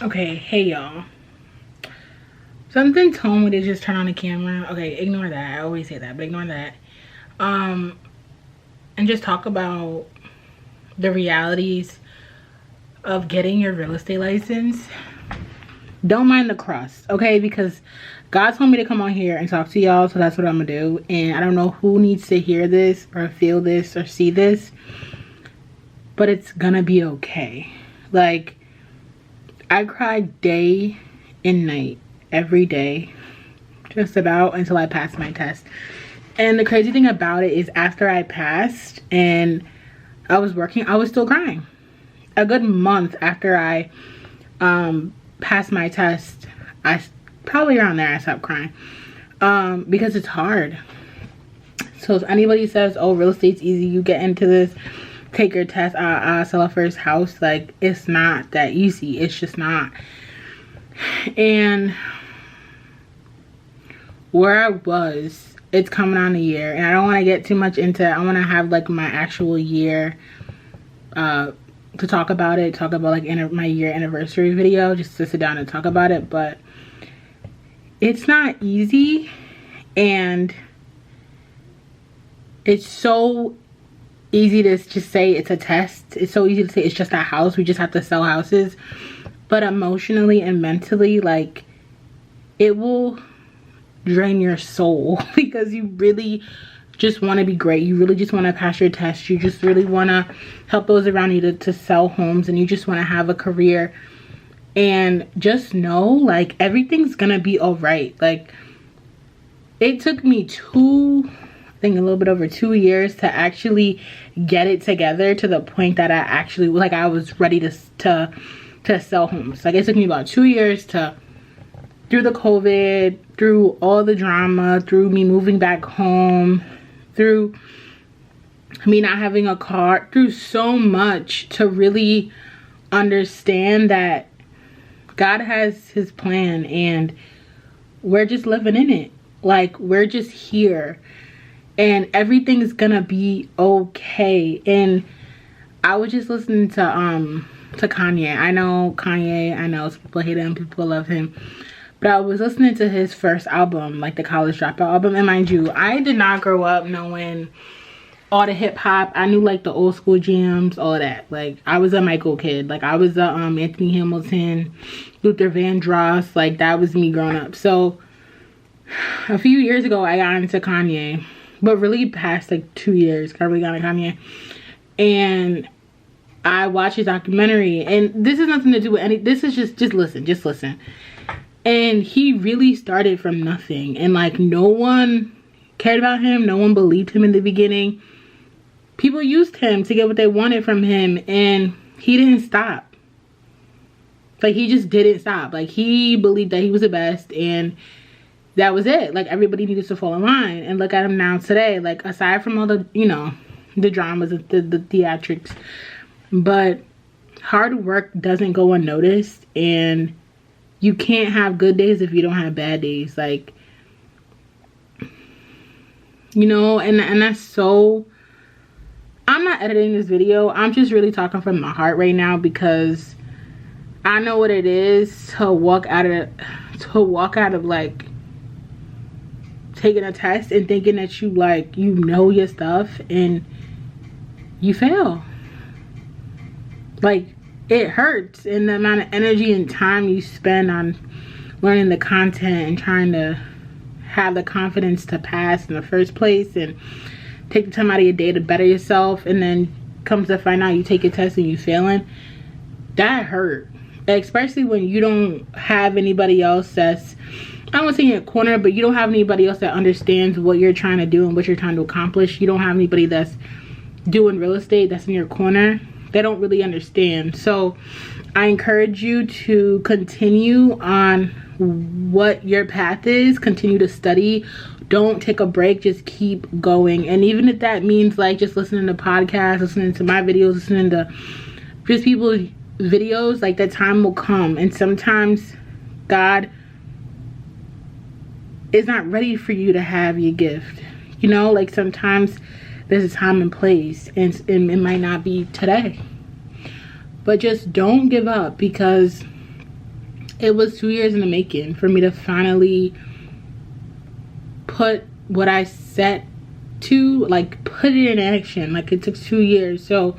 Okay, hey y'all. Something told me to just turn on the camera. Okay, ignore that. I always say that, but ignore that. And just talk about the realities of getting your real estate license. Don't mind the crust, okay? Because God told me to come on here and talk to y'all, so that's what I'm gonna do. And I don't know who needs to hear this or feel this or see this, but it's gonna be okay. Like, I cried day and night every day, just about, until I passed my test. And the crazy thing about it is, after I passed and I was working, I was still crying. A good month after I passed my test, probably around there I stopped crying, because it's hard. So if anybody says, oh, real estate's easy, you get into this, take your test, sell a first house, like, it's not that easy. It's just not. And where I was, it's coming on a year, and I don't want to get too much into it. I want to have like my actual year to talk about like my year anniversary video, just to sit down and talk about it. But it's not easy, and it's so easy to just say it's a test. It's so easy to say it's just a house, we just have to sell houses. But emotionally and mentally, like, it will drain your soul because you really just want to be great. You really just want to pass your test. You just really want to help those around you to sell homes, and you just want to have a career. And just know, like, everything's gonna be all right. Like, it took me a little bit over 2 years to actually get it together to the point that I actually, like, I was ready to sell homes. Like, it took me about 2 years through the COVID, through all the drama, through me moving back home, through me not having a car, through so much, to really understand that God has his plan and we're just living in it. Like, we're just here and everything's gonna be okay. And I was just listening to Kanye. I know some people hate him, people love him. But I was listening to his first album, like the College Dropout album. And mind you, I did not grow up knowing all the hip hop. I knew like the old school jams, all of that. Like, I was a Michael kid. Like, I was a Anthony Hamilton, Luther Vandross. Like, that was me growing up. So a few years ago, I got into Kanye. But really past like 2 years, I really got into Kanye. And I watched his documentary. And this has nothing to do with this is just listen. And he really started from nothing, and like, no one cared about him, no one believed him in the beginning. People used him to get what they wanted from him, and he didn't stop. Like, he just didn't stop. Like, he believed that he was the best, and that was it. Like, everybody needed to fall in line. And look at him now today. Like, aside from all the, you know, the dramas, the theatrics, but hard work doesn't go unnoticed, and you can't have good days if you don't have bad days. Like, you know, and that's so, I'm not editing this video. I'm just really talking from my heart right now, because I know what it is to walk out of like taking a test and thinking that you know your stuff, and you fail. Like, it hurts, and the amount of energy and time you spend on learning the content and trying to have the confidence to pass in the first place, and take the time out of your day to better yourself, and then comes to find out you take your test and you failing. That hurt, especially when you don't have anybody else that's, I don't want to say in your corner, but you don't have anybody else that understands what you're trying to do and what you're trying to accomplish. You don't have anybody that's doing real estate that's in your corner. They don't really understand. So I encourage you to continue on what your path is. Continue to study. Don't take a break. Just keep going. And even if that means like just listening to podcasts, listening to my videos, listening to just people's videos, like, that time will come. And sometimes God is not ready for you to have your gift. You know, like, sometimes there's a time and place, and it might not be today. But just don't give up, because it was 2 years in the making for me to finally put what I set to, like, put it in action. Like, it took 2 years. So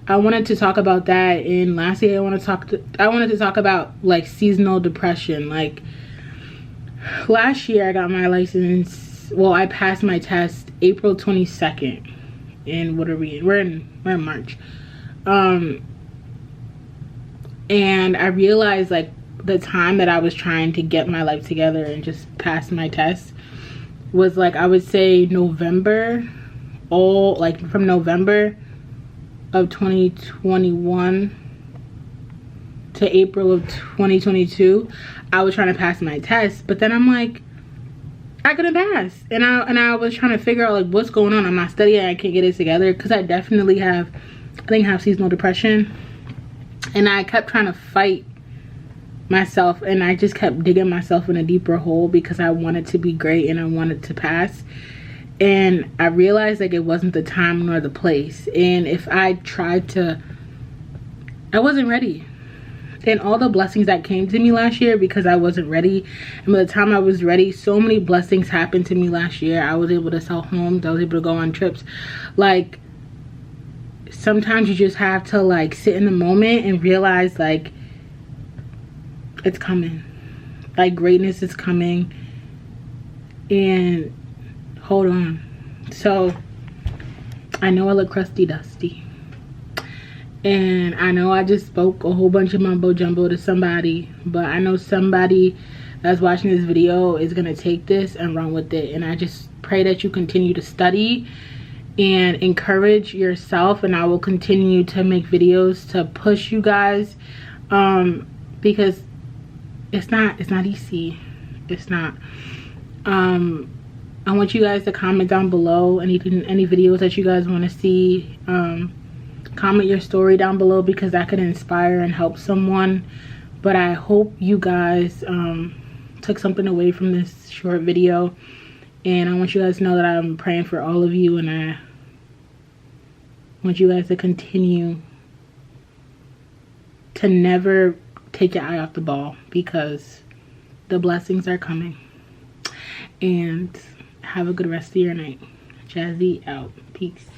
I wanted to talk about that. And lastly, I wanted to talk about like seasonal depression. Like, last year I got my license. Well, I passed my test April 22nd. And what are we in? We're in March. And I realized, like, the time that I was trying to get my life together and just pass my test was, like, I would say November, from November of 2021 to April of 2022, I was trying to pass my test. But then I'm like, I couldn't pass, and I was trying to figure out, like, what's going on. I'm not studying, I can't get it together, because I definitely have seasonal depression. And I kept trying to fight myself, and I just kept digging myself in a deeper hole because I wanted to be great and I wanted to pass. And I realized, like, it wasn't the time nor the place. And if I tried to, I wasn't ready. And all the blessings that came to me last year, because I wasn't ready, and by the time I was ready, so many blessings happened to me last year. I was able to sell homes, I was able to go on trips. Like, sometimes you just have to, like, sit in the moment and realize, like, it's coming. Like, greatness is coming. And hold on. So I know I look crusty dusty, and I know I just spoke a whole bunch of mumbo jumbo to somebody, but I know somebody that's watching this video is gonna take this and run with it. And I just pray that you continue to study and encourage yourself, and I will continue to make videos to push you guys, because it's not easy. It's not. I want you guys to comment down below any videos that you guys want to see. Comment your story down below, because that could inspire and help someone. But I hope you guys took something away from this short video, and I want you guys to know that I'm praying for all of you, and I want you guys to continue to never take your eye off the ball, because the blessings are coming. And have a good rest of your night. Jazzy out. Peace.